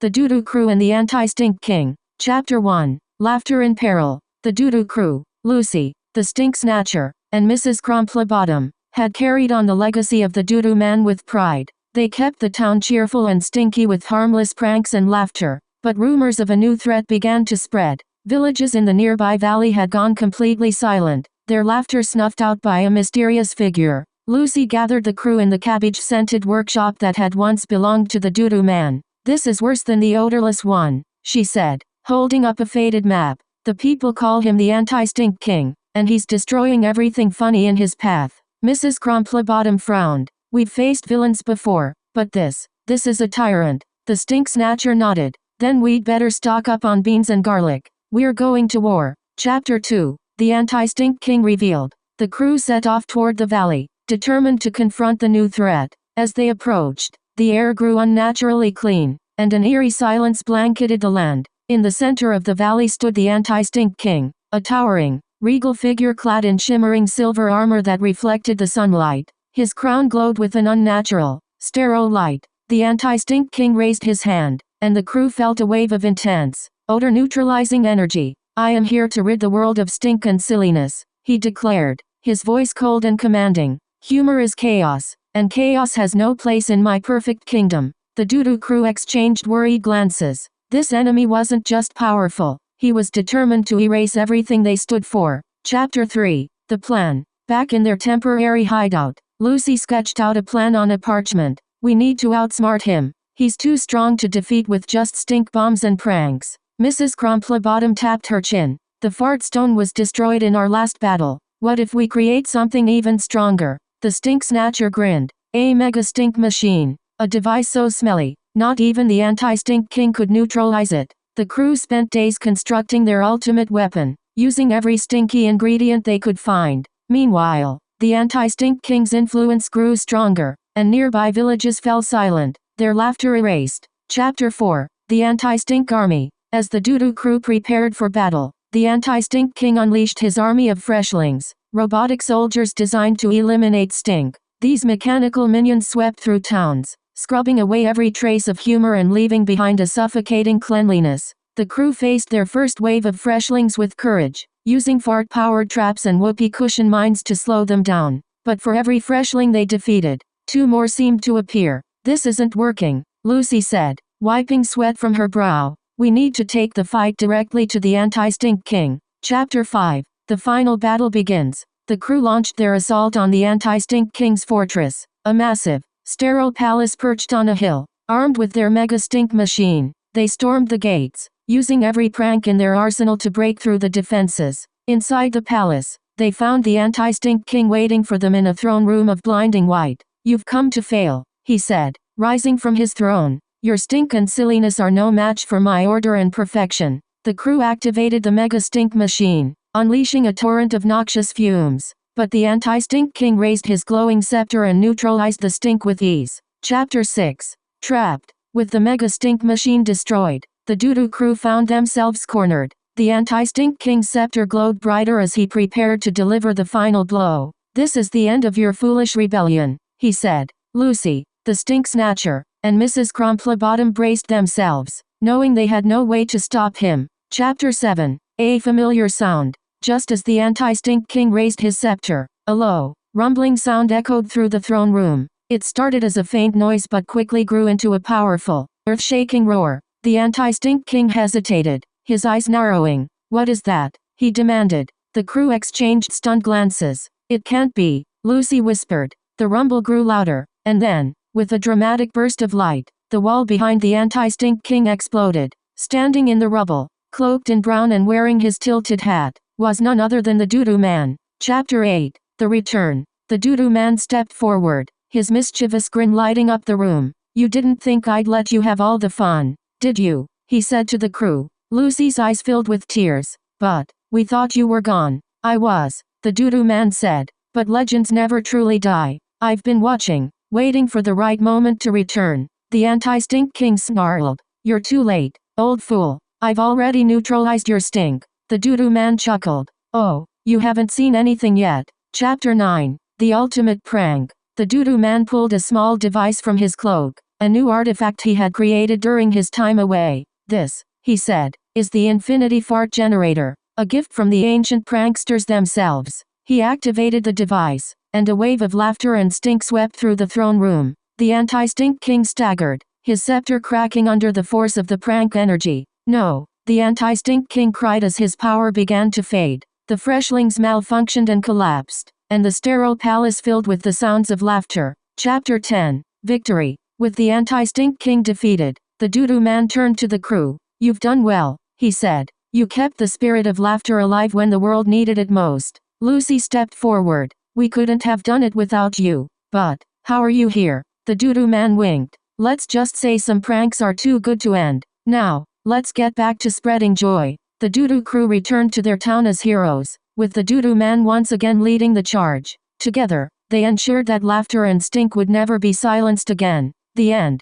The Doodoo Crew and the Anti-Stink King. Chapter 1. Laughter in Peril. The Doodoo Crew, Lucy, the Stink Snatcher, and Mrs. Crumplebottom, had carried on the legacy of the Doodoo Man with pride. They kept the town cheerful and stinky with harmless pranks and laughter. But rumors of a new threat began to spread. Villages in the nearby valley had gone completely silent, their laughter snuffed out by a mysterious figure. Lucy gathered the crew in the cabbage-scented workshop that had once belonged to the Doodoo Man. "This is worse than the odorless one," she said, holding up a faded map. "The people call him the Anti-Stink King, and he's destroying everything funny in his path." Mrs. Crumplebottom frowned. "We've faced villains before, but this is a tyrant." The Stink Snatcher nodded. "Then we'd better stock up on beans and garlic. We're going to war." Chapter 2. The Anti-Stink King revealed. The crew set off toward the valley, determined to confront the new threat. As they approached, the air grew unnaturally clean, and an eerie silence blanketed the land. In the center of the valley stood the Anti-Stink King, a towering, regal figure clad in shimmering silver armor that reflected the sunlight. His crown glowed with an unnatural, sterile light. The Anti-Stink King raised his hand, and the crew felt a wave of intense, odor-neutralizing energy. "I am here to rid the world of stink and silliness," he declared, his voice cold and commanding. "Humor is chaos, and chaos has no place in my perfect kingdom." The Doodoo crew exchanged worried glances. This enemy wasn't just powerful, he was determined to erase everything they stood for. Chapter 3. The Plan. Back in their temporary hideout, Lucy sketched out a plan on a parchment. "We need to outsmart him. He's too strong to defeat with just stink bombs and pranks." Mrs. Crumplebottom tapped her chin. "The fart stone was destroyed in our last battle. What if we create something even stronger?" The Stink Snatcher grinned. "A mega stink machine. A device so smelly, not even the Anti-Stink King could neutralize it." The crew spent days constructing their ultimate weapon, using every stinky ingredient they could find. Meanwhile, the Anti-Stink King's influence grew stronger, and nearby villages fell silent, their laughter erased. Chapter 4. The Anti-Stink Army. As the Doodoo crew prepared for battle, the Anti-Stink King unleashed his army of freshlings, robotic soldiers designed to eliminate stink. These mechanical minions swept through towns, scrubbing away every trace of humor and leaving behind a suffocating cleanliness. The crew faced their first wave of freshlings with courage, using fart-powered traps and whoopee cushion mines to slow them down. But for every freshling they defeated, two more seemed to appear. "This isn't working," Lucy said, wiping sweat from her brow. "We need to take the fight directly to the Anti-Stink King." Chapter 5. The final battle begins. The crew launched their assault on the Anti-Stink King's fortress, a massive, sterile palace perched on a hill. Armed with their mega stink machine, they stormed the gates, using every prank in their arsenal to break through the defenses. Inside the palace, they found the Anti-Stink King waiting for them in a throne room of blinding white. "You've come to fail," he said, rising from his throne. "Your stink and silliness are no match for my order and perfection." The crew activated the mega stink machine, unleashing a torrent of noxious fumes. But the Anti-Stink King raised his glowing scepter and neutralized the stink with ease. Chapter 6. Trapped. With the mega stink machine destroyed, the Doodoo crew found themselves cornered. The Anti-Stink King's scepter glowed brighter as he prepared to deliver the final blow. "This is the end of your foolish rebellion," he said. Lucy, the Stink Snatcher, and Mrs. Crumplebottom braced themselves, knowing they had no way to stop him. Chapter 7. A familiar sound. Just as the Anti-Stink King raised his scepter, a low, rumbling sound echoed through the throne room. It started as a faint noise but quickly grew into a powerful, earth-shaking roar. The Anti-Stink King hesitated, his eyes narrowing. "What is that?" he demanded. The crew exchanged stunned glances. "It can't be," Lucy whispered. The rumble grew louder, and then, with a dramatic burst of light, the wall behind the Anti-Stink King exploded. Standing in the rubble, cloaked in brown and wearing his tilted hat, was none other than the Doodoo Man. Chapter 8. The Return. The Doodoo Man stepped forward, his mischievous grin lighting up the room. "You didn't think I'd let you have all the fun, did you?" he said to the crew. Lucy's eyes filled with tears. "But, we thought you were gone." "I was," the Doodoo Man said, "but legends never truly die. I've been watching, waiting for the right moment to return." The Anti-Stink King snarled. "You're too late, old fool. I've already neutralized your stink." The Doodoo Man chuckled. "Oh, you haven't seen anything yet." Chapter 9. The Ultimate Prank. The Doodoo Man pulled a small device from his cloak, a new artifact he had created during his time away. "This," he said, "is the Infinity Fart Generator, a gift from the ancient pranksters themselves." He activated the device, and a wave of laughter and stink swept through the throne room. The Anti-Stink King staggered, his scepter cracking under the force of the prank energy. "No!" the Anti-Stink King cried as his power began to fade. The freshlings malfunctioned and collapsed, and the sterile palace filled with the sounds of laughter. Chapter 10. Victory. With the Anti-Stink King defeated, the Doodoo Man turned to the crew. "You've done well," he said. "You kept the spirit of laughter alive when the world needed it most." Lucy stepped forward. "We couldn't have done it without you. But, how are you here?" The Doodoo Man winked. "Let's just say some pranks are too good to end. Now, let's get back to spreading joy." The Doodoo crew returned to their town as heroes, with the Doodoo Man once again leading the charge. Together, they ensured that laughter and stink would never be silenced again. The end.